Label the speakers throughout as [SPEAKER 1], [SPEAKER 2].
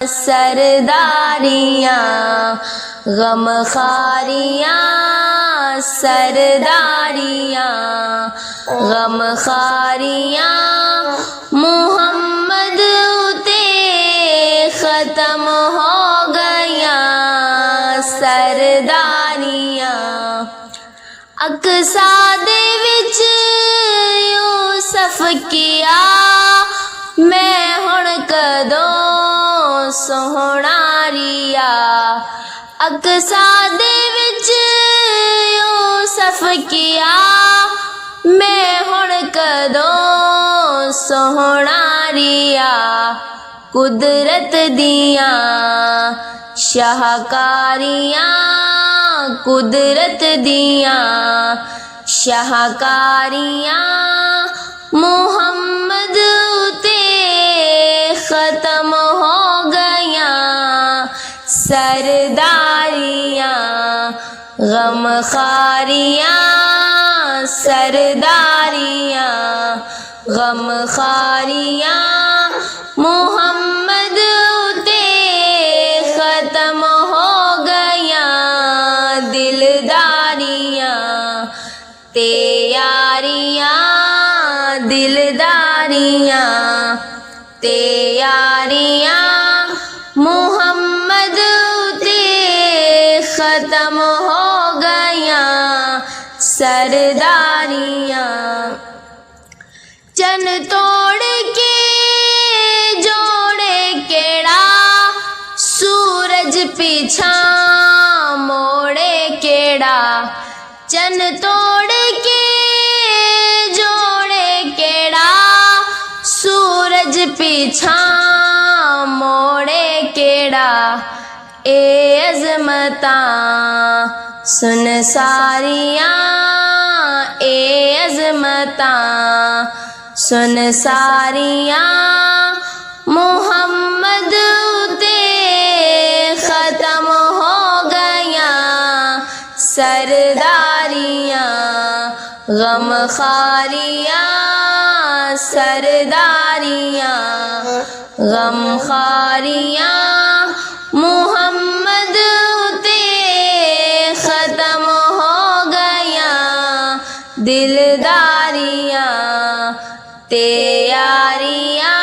[SPEAKER 1] सरदारियाँ गम खारियाँ सरदारियाँ गम खारियाँ मुहम्मद उते ख़त्म हो गया सरदारियाँ अक्सा दे विच यूसुफ किया मैं हुण कदों सोहना रिया अक्सा दे विच यूसुफ किया मैं हुण कदों सोहना रिया कुदरत दियां शाहकारियां कुदरत दियां शाहकारियां मुहम्मद उते ख़त्म हो गया सरदारियाँ गम खारियाँ सरदारियाँ गम खारियाँ मुहम्मद उते ख़त्म हो गया दिलदारियाँ ते यारियाँ दिलदारियाँ ते यारियाँ मुहम्मद उते ख़त्म हो गया सरदारियाँ चन तोड़ के जोड़े केड़ा सूरज पीछा मोड़े केड़ा चन तोड़ के जोड़े केड़ा सूरज पीछा मोड़े केड़ा ए अज़मतां सुन सारियां ए अज़मतां सुन सारियां मुहम्मद उते ख़त्म हो गया सरदारियां गम खारियां सरदारियाँ गम खारियाँ मुहम्मद उते ख़त्म हो गया दिलदारियाँ ते यारियाँ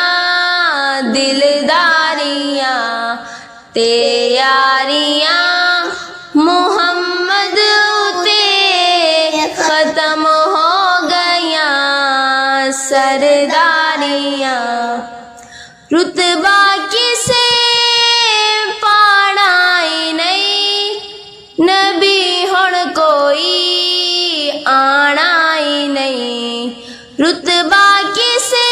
[SPEAKER 1] दिलदारियाँ ते यारियाँ मुहम्मद उते ख़त्म हो गया सरदारियाँ रुतबा किसे पाड़ाई नहीं नबी हुण कोई आनाई नहीं रुतबा किसे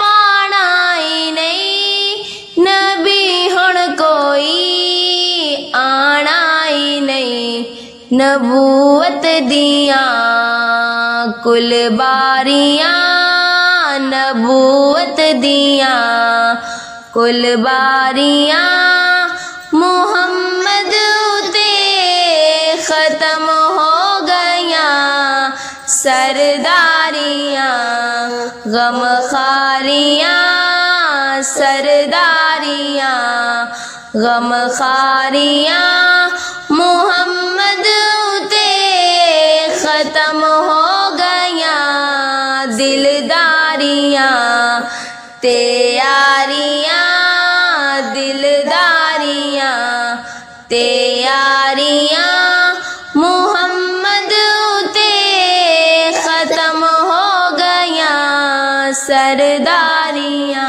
[SPEAKER 1] पाड़ाई नहीं नबी हुण कोई आनाई नहीं नबूवत दियां कुल बारियां नबूवत दियां कुल बारियां मुहम्मद उते ख़त्म हो गया सरदारियां गम खारियां सरदारियां गम खारियां मुहम्मद उते ख़त्म हो गया दिलदारियाँ ते यारियाँ दिलदारियाँ ते यारियाँ मुहम्मद उते ख़त्म हो गया सरदारियाँ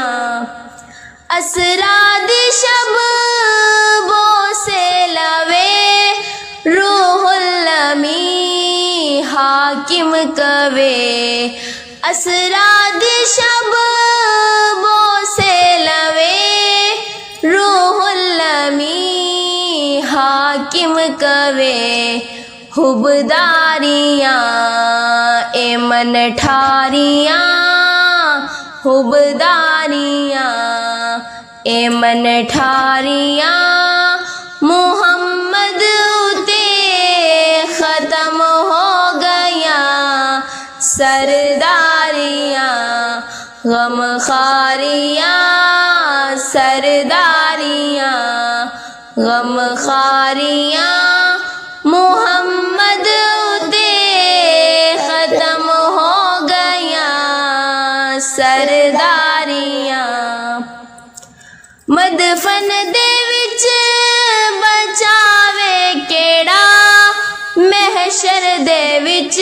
[SPEAKER 1] असराद शब बो से लवे रूहुल अमी हाकिम कवे असराद शब बो से लवे रूहुल अमी हाकिम कवे हुबदारियाँ ए मन ठारियाँ हुबदारियाँ ए मन ठारियाँ मुहम्मद उते ख़त्म हो गया सरदारियाँ गम खारियाँ सरदारियाँ गम खारियाँ मोहम्मद उते ख़त्म हो गया सरदारियाँ मदफन दे विच बचावे केड़ा महशर दे विच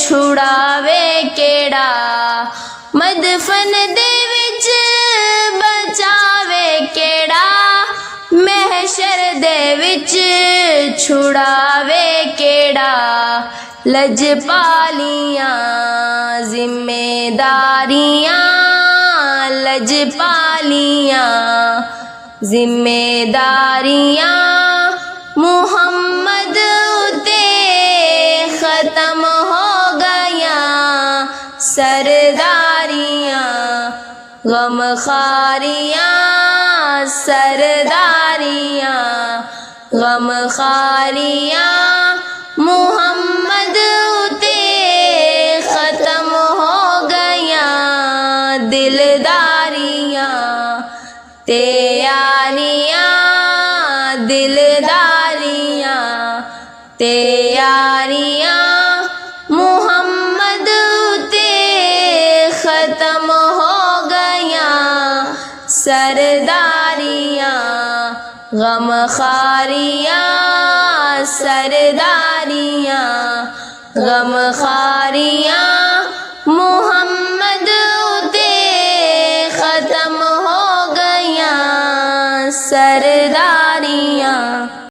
[SPEAKER 1] छुड़ावे केड़ा मदफन दे विच बचावे केड़ा महशर दे विच छुड़ावे केड़ा लजपालियाँ जिम्मेदारियाँ लजपालियाँ जिम्मेदारियाँ मुहम्मद उते ख़त्म हो गया सरदारियाँ गम खारियाँ सरदारियाँ गम खारियाँ मुहम्मद उते ख़त्म हो गया दिलदारियाँ तैयारियाँ दिलदारियाँ तैयारियाँ मुहम्मद उते ख़त्म हो गया सरदारियाँ गम खारियाँ सरदारियाँ गम खारियाँ